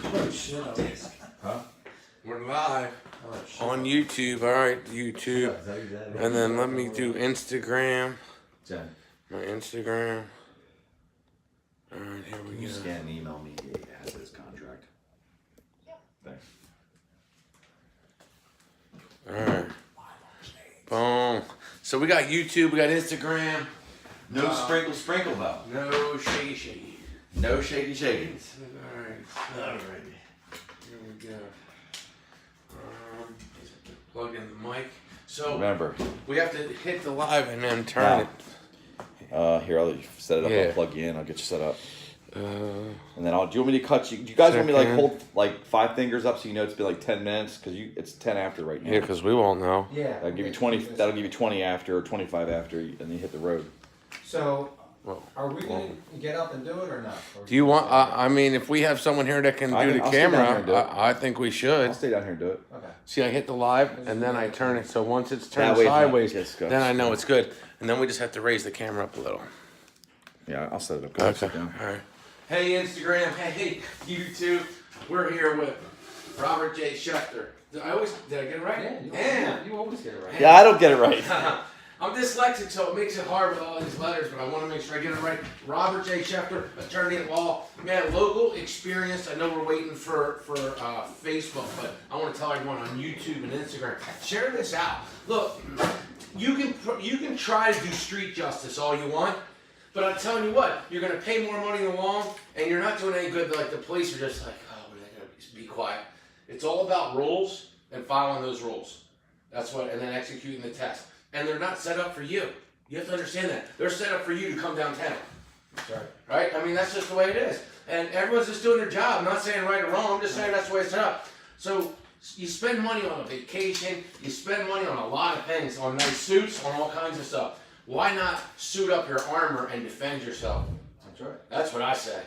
Oh shit! Huh? We're live Oh shit! on YouTube. All right, YouTube. And then let me do Instagram. Jen, My Instagram. All right, here can we you go. scan and email me the assets contract? Thanks. All right. Boom. So we got YouTube, we got Instagram. No sprinkle though. No shaky. No shakings. All right. Alright. Here we go. Plug in the mic. So Remember, we have to hit the live and then turn it. here I'll let you set it up. Yeah. I'll plug you in. I'll get you set up, Uh, and then do you want me to cut you? Do you guys want me to like Second. hold like 5 fingers up so you know it's been like 10 minutes because it's 10 after right now. yeah, because we won't know. Yeah. That'll give you 20. That'll give you 20 after or 25 after, and then you hit the road. So, Well, are we gonna get up and do it or not? Or do you want? I mean, if we have someone here that can I do can- the I'll stay down here camera, and do it. I think we should. I'll stay down here and do it. Okay. See, I hit the live and then I turn it. So once it's turned That way it's not- sideways, yes, go. then I know it's good. And then we just have to raise the camera up a little. Yeah, I'll set it up. Guys. Okay. Sit down. All right. Hey, Instagram. Hey, YouTube. We're here with Robert J. Schefter. Did I get it right? You always get it right. Yeah, I don't get it right. I'm dyslexic, so it makes it hard with all these letters, but I want to make sure I get it right. Robert J. Schefter, attorney at law. Man, local experience. I know we're waiting for Facebook, but I want to tell everyone on YouTube and Instagram, share this out. Look, you can try to do street justice all you want, but I'm telling you what, you're going to pay more money along, and you're not doing any good. Like the police are just like, oh, we're not going to be quiet. It's all about rules and following those rules. That's what, and then executing the test. And they're not set up for you. You have to understand that. They're set up for you to come downtown. That's right. Right? I mean, that's just the way it is. And everyone's just doing their job. I'm not saying right or wrong. I'm just saying that's the way it's set up. So you spend money on a vacation. You spend money on a lot of things, on nice suits, on all kinds of stuff. Why not suit up your armor and defend yourself? That's right. That's what I say.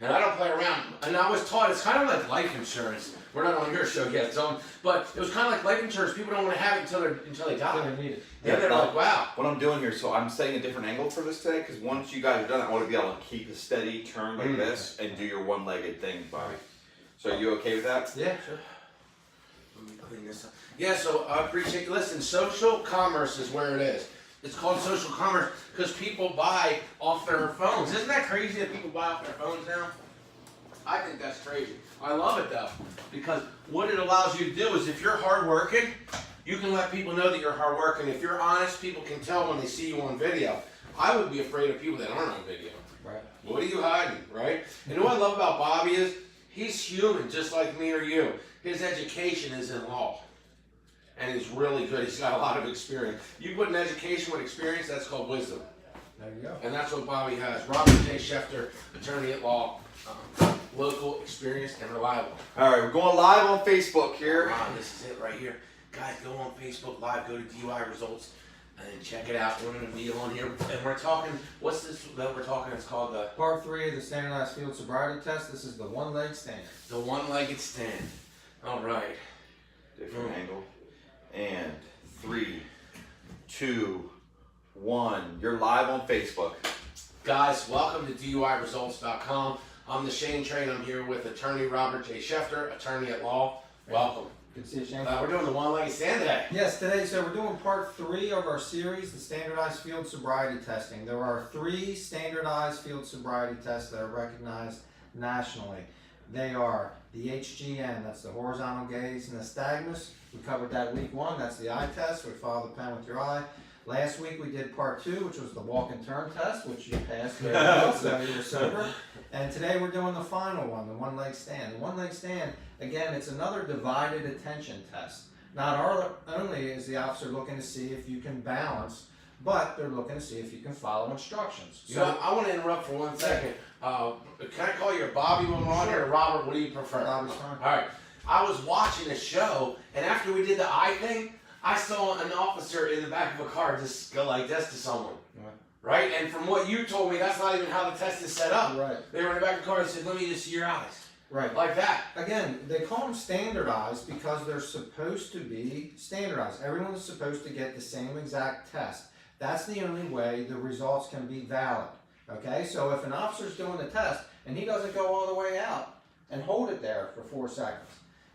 And I don't play around. And I was taught it's kind of like life insurance. We're not on your show yet, but it was kind of like life insurance. People don't want to have it until they die. They need it. Then they're like, wow. What I'm doing here, so I'm setting a different angle for this today, because once you guys are done, I want to be able to keep a steady turn like this and do your one-legged thing, Bobby. So are you okay with that? Yeah, sure. Let me clean this up. Yeah, so I appreciate. Listen, social commerce is where it is. It's called social commerce because people buy off their phones. Isn't that crazy that people buy off their phones now? I think that's crazy. I love it though, because what it allows you to do is if you're hardworking, you can let people know that you're hardworking. If you're honest, people can tell when they see you on video. I would be afraid of people that aren't on video. Right. What are you hiding, right? And what I love about Bobby is he's human, just like me or you. His education is in law, and he's really good. He's got a lot of experience. You put an education with experience, that's called wisdom. There you go. And that's what Bobby has. Robert J. Schefter, attorney at law, local, experienced, and reliable. All right, we're going live on Facebook here. Wow, this is it right here. Guys, go on Facebook Live, go to DUI results, and check it out. We're going to be on here, and we're talking, what's this that we're talking? It's called the Part 3 of the standardized field sobriety test. This is the one-leg stand. one-legged stand. All right. Different angle. And 3, 2, 1. You're live on Facebook. Guys, welcome to DUIResults.com. I'm the Shane Train. I'm here with attorney Robert J. Schefter, attorney at law. Welcome. Good to see you, Shane. We're doing the one-legged stand today. Yes, today, so we're doing part 3 of our series, the standardized field sobriety testing. There are 3 standardized field sobriety tests that are recognized nationally. They are the HGN, that's the horizontal gaze nystagmus. We covered that week 1, that's the eye test. We follow the pen with your eye. Last week we did part 2, which was the walk and turn test, which you passed very well, so you were sober. And today we're doing the final one, the one-leg stand. The one-leg stand, again, it's another divided attention test. Not only is the officer looking to see if you can balance, but they're looking to see if you can follow instructions. You know, I want to interrupt for 1 second. Can I call you Bobby when we're on here, or Robert? What do you prefer? Bobby's fine. All right. I was watching a show, and after we did the eye thing, I saw an officer in the back of a car just go like this to someone. Right? And from what you told me, that's not even how the test is set up. Right. They were in the back of the car and said, let me just see your eyes. Right. Like that. Again, they call them standardized because they're supposed to be standardized. Everyone's supposed to get the same exact test. That's the only way the results can be valid. Okay? So if an officer's doing the test and he doesn't go all the way out and hold it there for 4 seconds.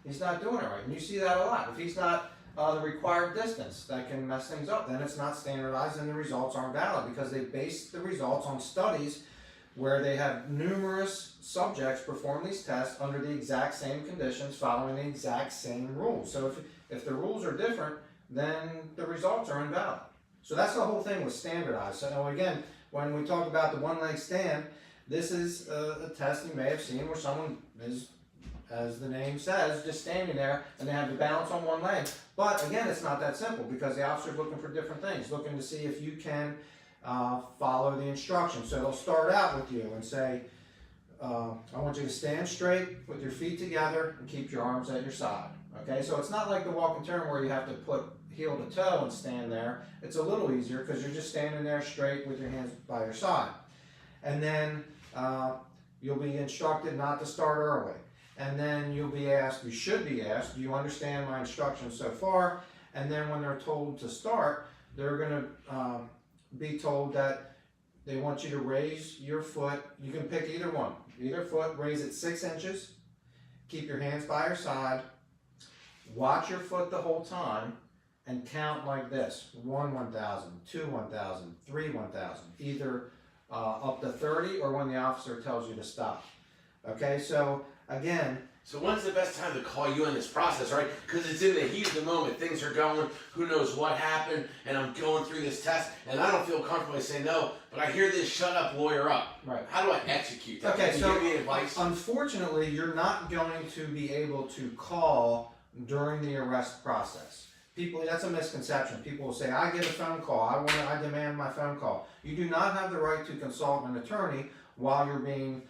He's not doing it right, and you see that a lot. If he's not the required distance, that can mess things up. Then it's not standardized and the results aren't valid because they base the results on studies where they have numerous subjects perform these tests under the exact same conditions following the exact same rules. So if the rules are different, then the results are invalid. So that's the whole thing with standardized. So again, when we talk about the one leg stand, this is a test you may have seen where someone is, as the name says, just standing there and they have the balance on one leg. But again, it's not that simple because the officer's looking for different things, looking to see if you can follow the instructions. So they'll start out with you and say, I want you to stand straight with your feet together and keep your arms at your side. Okay, so it's not like the walk and turn where you have to put heel to toe and stand there. It's a little easier because you're just standing there straight with your hands by your side. And then you'll be instructed not to start early. And then you'll be asked, you should be asked, do you understand my instructions so far? And then when they're told to start, they're going to be told that they want you to raise your foot. You can pick either one. Either foot, raise it 6 inches. Keep your hands by your side. Watch your foot the whole time and count like this. 1, 1,000, 2, 1,000, 3, 1,000. Either up to 30 or when the officer tells you to stop. Okay, so again, so when's the best time to call you in this process, right? Because it's in the heat of the moment. Things are going, who knows what happened, and I'm going through this test, and I don't feel comfortable saying no, but I hear this shut up, lawyer up. Right. How do I execute that? Okay, Can so you give me advice? Unfortunately, you're not going to be able to call during the arrest process. People, that's a misconception. People will say, I get a phone call, I demand my phone call. You do not have the right to consult an attorney while you're being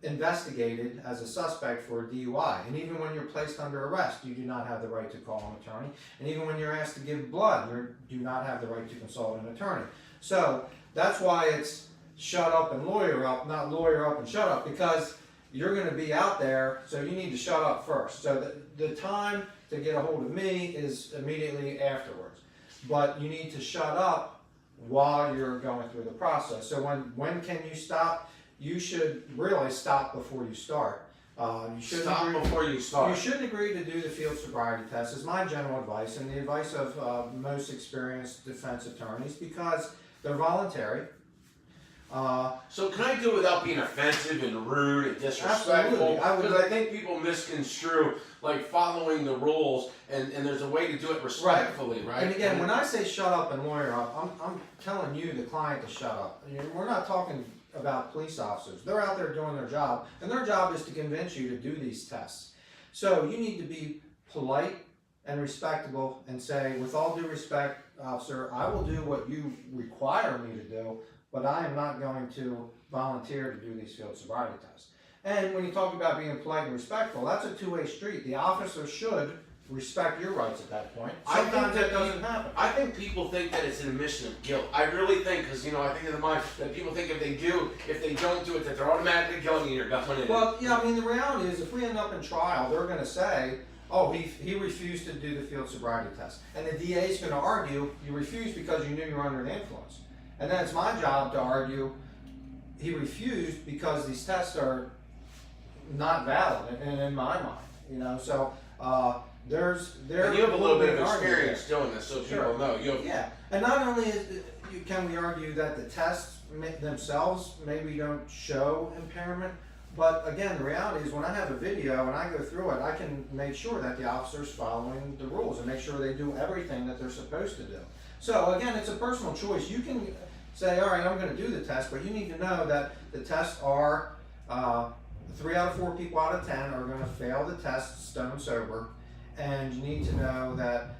investigated as a suspect for a DUI. And even when you're placed under arrest, you do not have the right to call an attorney. And even when you're asked to give blood, you do not have the right to consult an attorney. So that's why it's shut up and lawyer up, not lawyer up and shut up, because you're going to be out there, so you need to shut up first. So the time to get a hold of me is immediately afterwards. But you need to shut up while you're going through the process. So when can you stop? You should really stop before you start. You shouldn't Stop before you start. You shouldn't agree to do the field sobriety test, is my general advice, and the advice of most experienced defense attorneys, because they're voluntary. So can I do it without being offensive and rude and disrespectful? Absolutely. Because I think people misconstrue like following the rules, and there's a way to do it respectfully, right? And again, when I say shut up and lawyer up, I'm telling you, the client, to shut up. We're not talking about police officers. They're out there doing their job, and their job is to convince you to do these tests. So you need to be polite and respectable and say, with all due respect, officer, I will do what you require me to do, but I am not going to volunteer to do these field sobriety tests. And when you talk about being polite and respectful, that's a two-way street. The officer should respect your rights at that point. I think Sometimes that that doesn't happen. I think people think that it's an admission of guilt. I really think, because I think in the mind that people think if they don't do it, that they're automatically killing you. You're going in. Well, yeah, I mean, the reality is, if we end up in trial, they're going to say, oh, he refused to do the field sobriety test. And the DA is going to argue, you refused because you knew you were under the influence. And then it's my job to argue, he refused because these tests are not valid in my mind. So there's and you have a little bit of argument experience doing this, so Sure. people know. Yeah, and not only can we argue that the tests themselves maybe don't show impairment, but again, the reality is when I have a video and I go through it, I can make sure that the officer's following the rules and make sure they do everything that they're supposed to do. So again, it's a personal choice. You can say, all right, I'm going to do the test, but you need to know that the tests are 3 out of 4 people out of 10 are going to fail the test stone sober. And you need to know that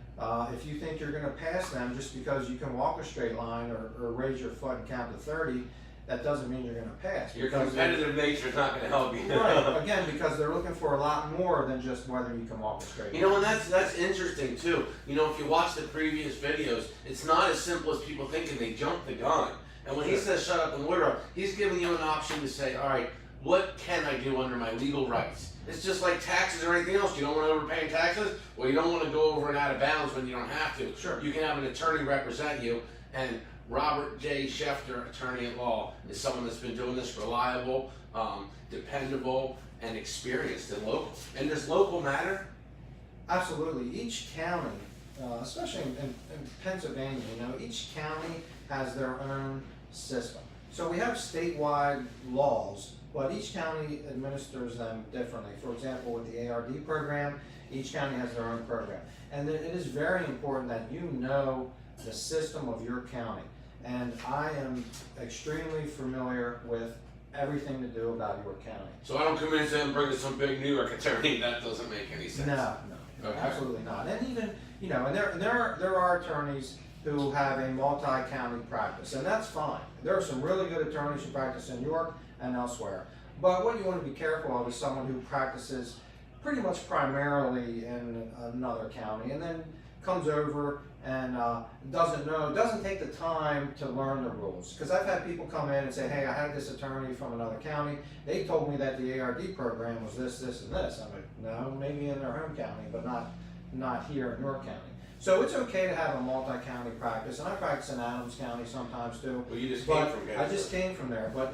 if you think you're going to pass them just because you can walk a straight line or raise your foot and count to 30, that doesn't mean you're going to pass. Your competitive nature is not going to help you. Right, again, because they're looking for a lot more than just whether you can walk a straight line. And that's interesting too. If you watch the previous videos, it's not as simple as people think, and they jump the gun. And when he says shut up and lawyer up, he's giving you an option to say, all right, what can I do under my legal rights? It's just like taxes or anything else. You don't want to overpay in taxes? Well, you don't want to go over and out of bounds when you don't have to. Sure. You can have an attorney represent you, and Robert J. Schefter, attorney at law, is someone that's been doing this reliable, dependable, and experienced and local. And does local matter? Absolutely. Each county, especially in Pennsylvania, each county has their own system. So we have statewide laws, but each county administers them differently. For example, with the ARD program, each county has their own program. And it is very important that you know the system of your county. And I am extremely familiar with everything to do about your county. So I don't come in and bring some big New York attorney. That doesn't make any sense. No, Okay. absolutely not. And even, and there are attorneys who have a multi-county practice, and that's fine. There are some really good attorneys who practice in New York and elsewhere. But what you want to be careful of is someone who practices pretty much primarily in another county and then comes over and doesn't take the time to learn the rules. Because I've had people come in and say, hey, I had this attorney from another county. They told me that the ARD program was this, this, and this. I'm like, no, maybe in their home county, but not here in your county. So it's okay to have a multi-county practice, and I practice in Adams County sometimes too. Well, you just But came from I Gettysburg. just came from there, but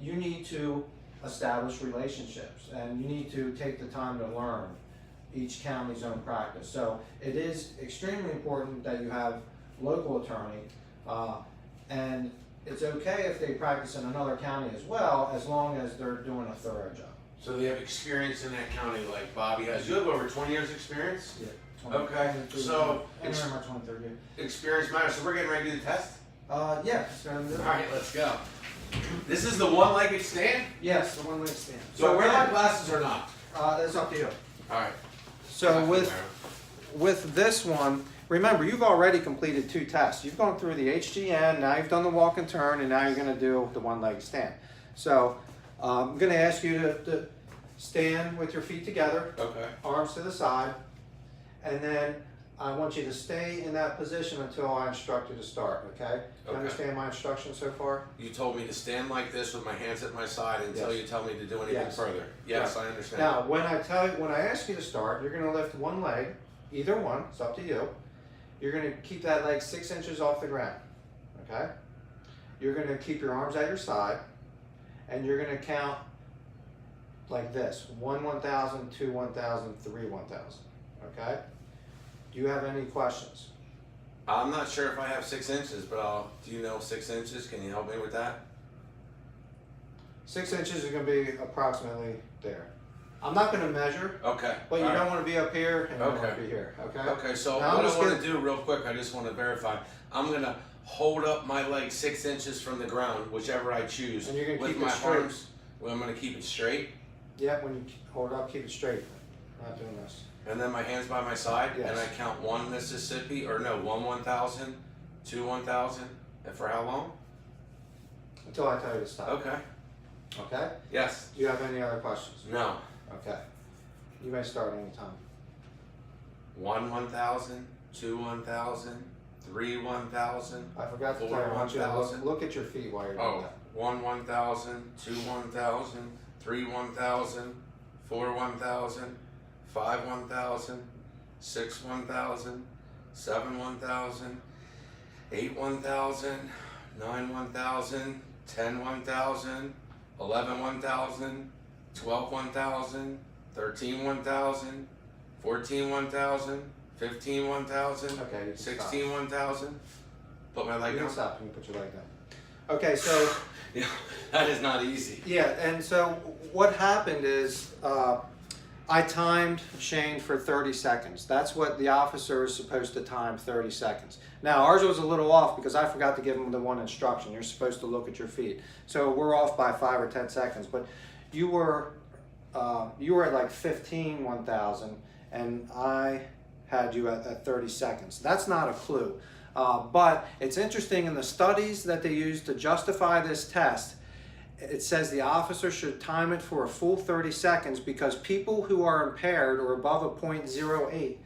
you need to establish relationships, and you need to take the time to learn each county's own practice. So it is extremely important that you have local attorney, and it's okay if they practice in another county as well, as long as they're doing a thorough job. So they have experience in that county like Bobby has. You have over 20 years experience? Yeah. Okay, so Anywhere in my 23rd year. experience matters. So we're getting ready to do the test? Yeah. So, All right, let's go. This is the one-legged stand? yes, the one-leg stand. So wear my again, glasses or not? it's up to you. All right. So with this one, remember, you've already completed 2 tests. You've gone through the HGN, now you've done the walk and turn, and now you're going to do the one-leg stand. So I'm going to ask you to stand with your feet together, Okay. arms to the side, and then I want you to stay in that position until I instruct you to start, okay? Do you Okay. understand my instructions so far? You told me to stand like this with my hands at my side until Yes. you tell me to do anything Yes. further. Yes, I understand. Now, when I ask you to start, you're going to lift one leg, either one, it's up to you. You're going to keep that leg 6 inches off the ground, okay? You're going to keep your arms at your side, and you're going to count like this: 1 1,000, 2 1,000, 3 1,000, okay? Do you have any questions? I'm not sure if I have 6 inches, but do you know 6 inches? Can you help me with that? 6 inches is going to be approximately there. I'm not going to measure, Okay. but you all right. don't want to be up here and you don't want Okay. to be here, okay? Okay, so Now, I'm what I just want gonna- to do real quick, I just want to verify. I'm going to hold up my leg 6 inches from the ground, whichever I choose. And you're going to with keep my it straight. arms. Well, I'm going to keep it straight, Yeah, when you hold it up, keep it straight. Not doing this. and then my hands by my side, Yes. and I count 1 Mississippi, or no, 1 1,000, 2 1,000, and for how long? Until I tell you to stop. Okay. Okay? Yes. Do you have any other questions? No. Okay. You may start anytime. 1 1,000, 2 1,000, 3 1,000. I forgot to 4 tell you, I want you to 1,000. look at your feet while you're doing Oh, that. 1 1,000, 2 1,000, 3 1,000, 4 1,000, 5 1,000, 6 1,000, 7 1,000, 8 1,000, 9 1,000, 10 1,000, 11 1,000, 12 1,000, 13 1,000, 14 1,000, 15 1,000, Okay, you can 16 1,000. Put my stop. leg You can down. stop. You can put your leg down. Okay, so Yeah, that is not easy. yeah, and so what happened is I timed Shane for 30 seconds. That's what the officer is supposed to time, 30 seconds. Now, ours was a little off because I forgot to give him the one instruction. You're supposed to look at your feet. So we're off by 5 or 10 seconds. But you were at like 15 1,000, and I had you at 30 seconds. That's not a clue. But it's interesting in the studies that they use to justify this test. It says the officer should time it for a full 30 seconds because people who are impaired or above a .08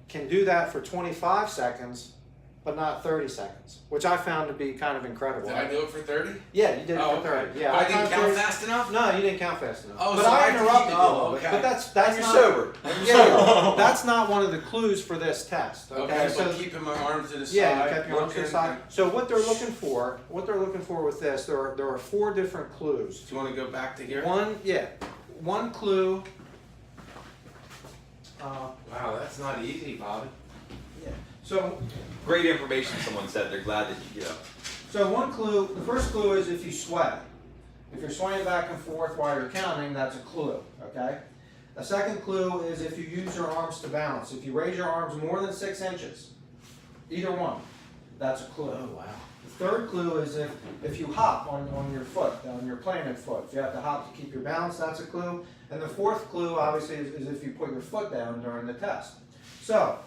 can do that for 25 seconds but not 30 seconds, which I found to be kind of incredible. Did I do it for 30? Yeah, you did it Oh, for 30. okay. Yeah, But I didn't found count 30 fast enough? No, you didn't count fast enough. Oh, but so I I have to keep interrupted it you. going, okay. But that's And you're not sober. yeah, that's not one of the clues for this test. Okay, so but keeping my arms to the side. yeah, you kept your arms to the looking, side. So what they're looking for with this, there are 4 different clues. Do you want to go back to here? One clue. Wow, that's not easy, Bobby. So Great information. Someone said they're glad that you. So one clue, the first clue is if you sway. If you're swaying back and forth while you're counting, that's a clue, okay? A second clue is if you use your arms to balance. If you raise your arms more than 6 inches, either one, that's a clue. Oh, wow. The third clue is if you hop on your foot, on your planted foot. If you have to hop to keep your balance, that's a clue. And the fourth clue, obviously, is if you put your foot down during the test. So,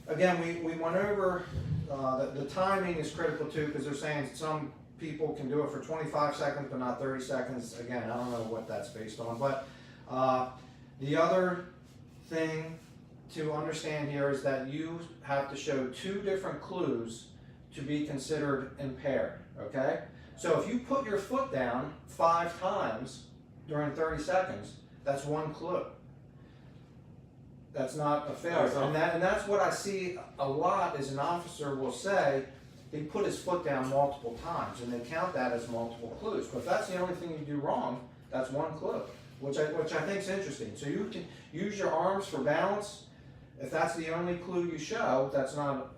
again, we went over, the timing is critical too, because they're saying some people can do it for 25 seconds, but not 30 seconds. Again, I don't know what that's based on. But the other thing to understand here is that you have to show 2 different clues to be considered impaired, okay? So if you put your foot down 5 times during 30 seconds, that's 1 clue. That's not a failure. And that's what I see a lot is an officer will say, he put his foot down multiple times, and they count that as multiple clues. But if that's the only thing you do wrong, that's 1 clue, which I think is interesting. So you can use your arms for balance. If that's the only clue you show, that's not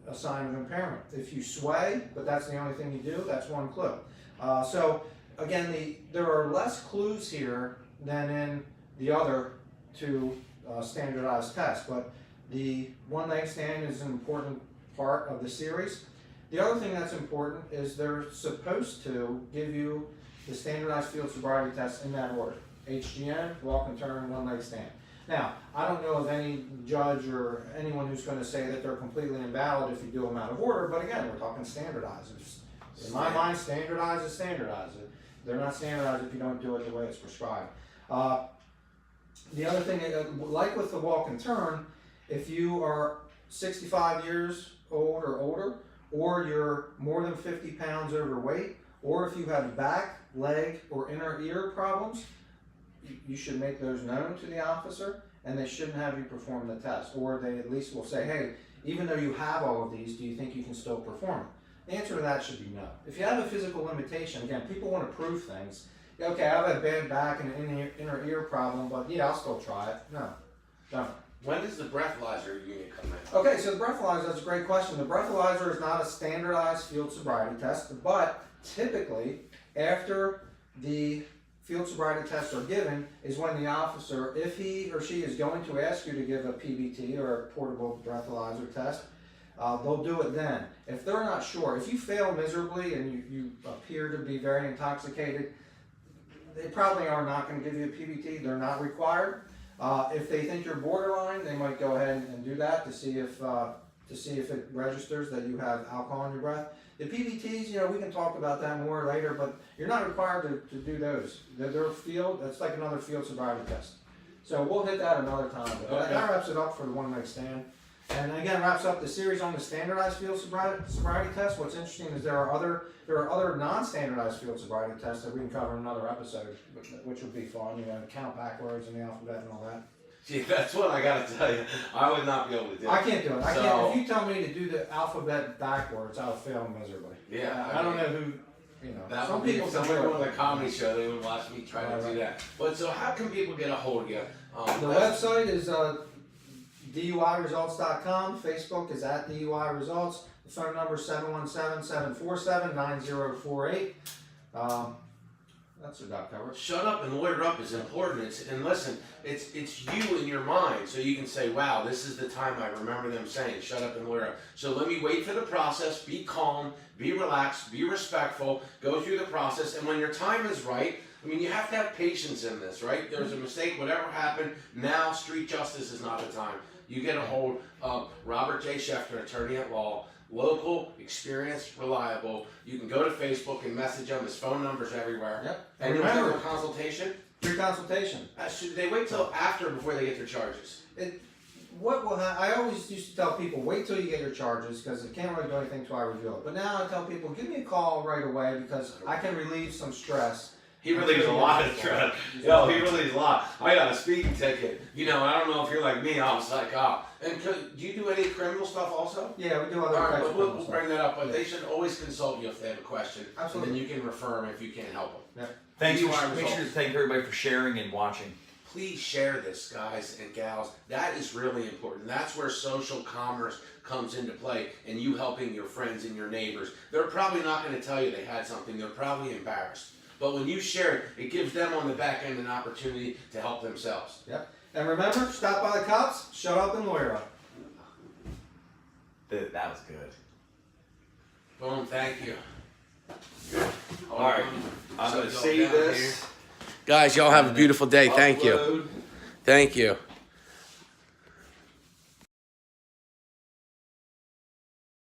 a sign of impairment. If you sway, but that's the only thing you do, that's 1 clue. So again, there are less clues here than in the other 2 standardized tests, but the one leg stand is an important part of the series. The other thing that's important is they're supposed to give you the standardized field sobriety test in that order: HGN, walk and turn, one leg stand. Now, I don't know of any judge or anyone who's going to say that they're completely invalid if you do them out of order, but again, we're talking standardized. In my mind, standardized is standardized. They're not standardized if you don't do it the way it's prescribed. The other thing, like with the walk and turn, if you are 65 years old or older, or you're more than 50 pounds overweight, or if you have back, leg, or inner ear problems, you should make those known to the officer, and they shouldn't have you perform the test. Or they at least will say, hey, even though you have all of these, do you think you can still perform it? The answer to that should be no. If you have a physical limitation, again, people want to prove things. Okay, I have a bad back and an inner ear problem, but yeah, I'll still try it. No, don't. When does the breathalyzer unit come in? Okay, so the breathalyzer, that's a great question. The breathalyzer is not a standardized field sobriety test, but typically after the field sobriety tests are given is when the officer, if he or she is going to ask you to give a PBT or a portable breathalyzer test, they'll do it then. If they're not sure, if you fail miserably and you appear to be very intoxicated, they probably are not going to give you a PBT. They're not required. If they think you're borderline, they might go ahead and do that to see if it registers that you have alcohol in your breath. The PBTs, we can talk about that more later, but you're not required to do those. They're field. That's like another field sobriety test. So we'll hit that another time. But that wraps it up for the one leg stand. And again, wraps up the series on the standardized field sobriety test. What's interesting is there are other non-standardized field sobriety tests that we can cover in another episode, which would be fun. Count backwards in the alphabet and all that. See, that's what I gotta tell you. I would not be able to do it. I can't do it. I So- can't. If you tell me to do the alphabet backwards, I'll fail miserably. Yeah, I don't know who. That Some would be people if can somebody do on it. the comedy show, they would watch me try to do that. But so how can people get a hold of you? The website is DUIresults.com. Facebook is at DUI Results. The phone number is 717-747-9048. That's a dot cover. Shut up and lawyer up is important. And listen, it's you in your mind, so you can say, wow, this is the time I remember them saying, shut up and lawyer up. So let me wait for the process, be calm, be relaxed, be respectful, go through the process, and when your time is right, you have to have patience in this, right? There's a mistake, whatever happened, now street justice is not the time. You get a hold of Robert J. Schefter, attorney at law, local, experienced, reliable. You can go to Facebook and message him. His phone number's everywhere. Yep. And And remember, a consultation. free consultation. Should they wait till after before they get their charges? what will I always used to tell people, wait till you get your charges, because it can't really do anything till I reveal it. But now I tell people, give me a call right away, because I can relieve some stress. He relieves a lot of stress. Yo, he relieves a lot. I got a speeding ticket. You know, I don't know if you're like me. I was like, oh. And do you do any criminal stuff also? Yeah, we do other All right, types but of we'll criminal bring stuff. that up. But they should always consult you if they have a question. Absolutely. And then you can refer them if you can't help them. Thanks You for are make sure to results. thank everybody for sharing and watching. Please share this, guys and gals. That is really important. That's where social commerce comes into play, and you helping your friends and your neighbors. They're probably not going to tell you they had something. They're probably embarrassed. But when you share it, it gives them on the back end an opportunity to help themselves. Yep. And remember, stop by the cops, shut up and lawyer up. That was good. Boom, thank you. All right, I'm gonna save this. Guys, y'all have a beautiful day. Thank you. Upload. Thank you.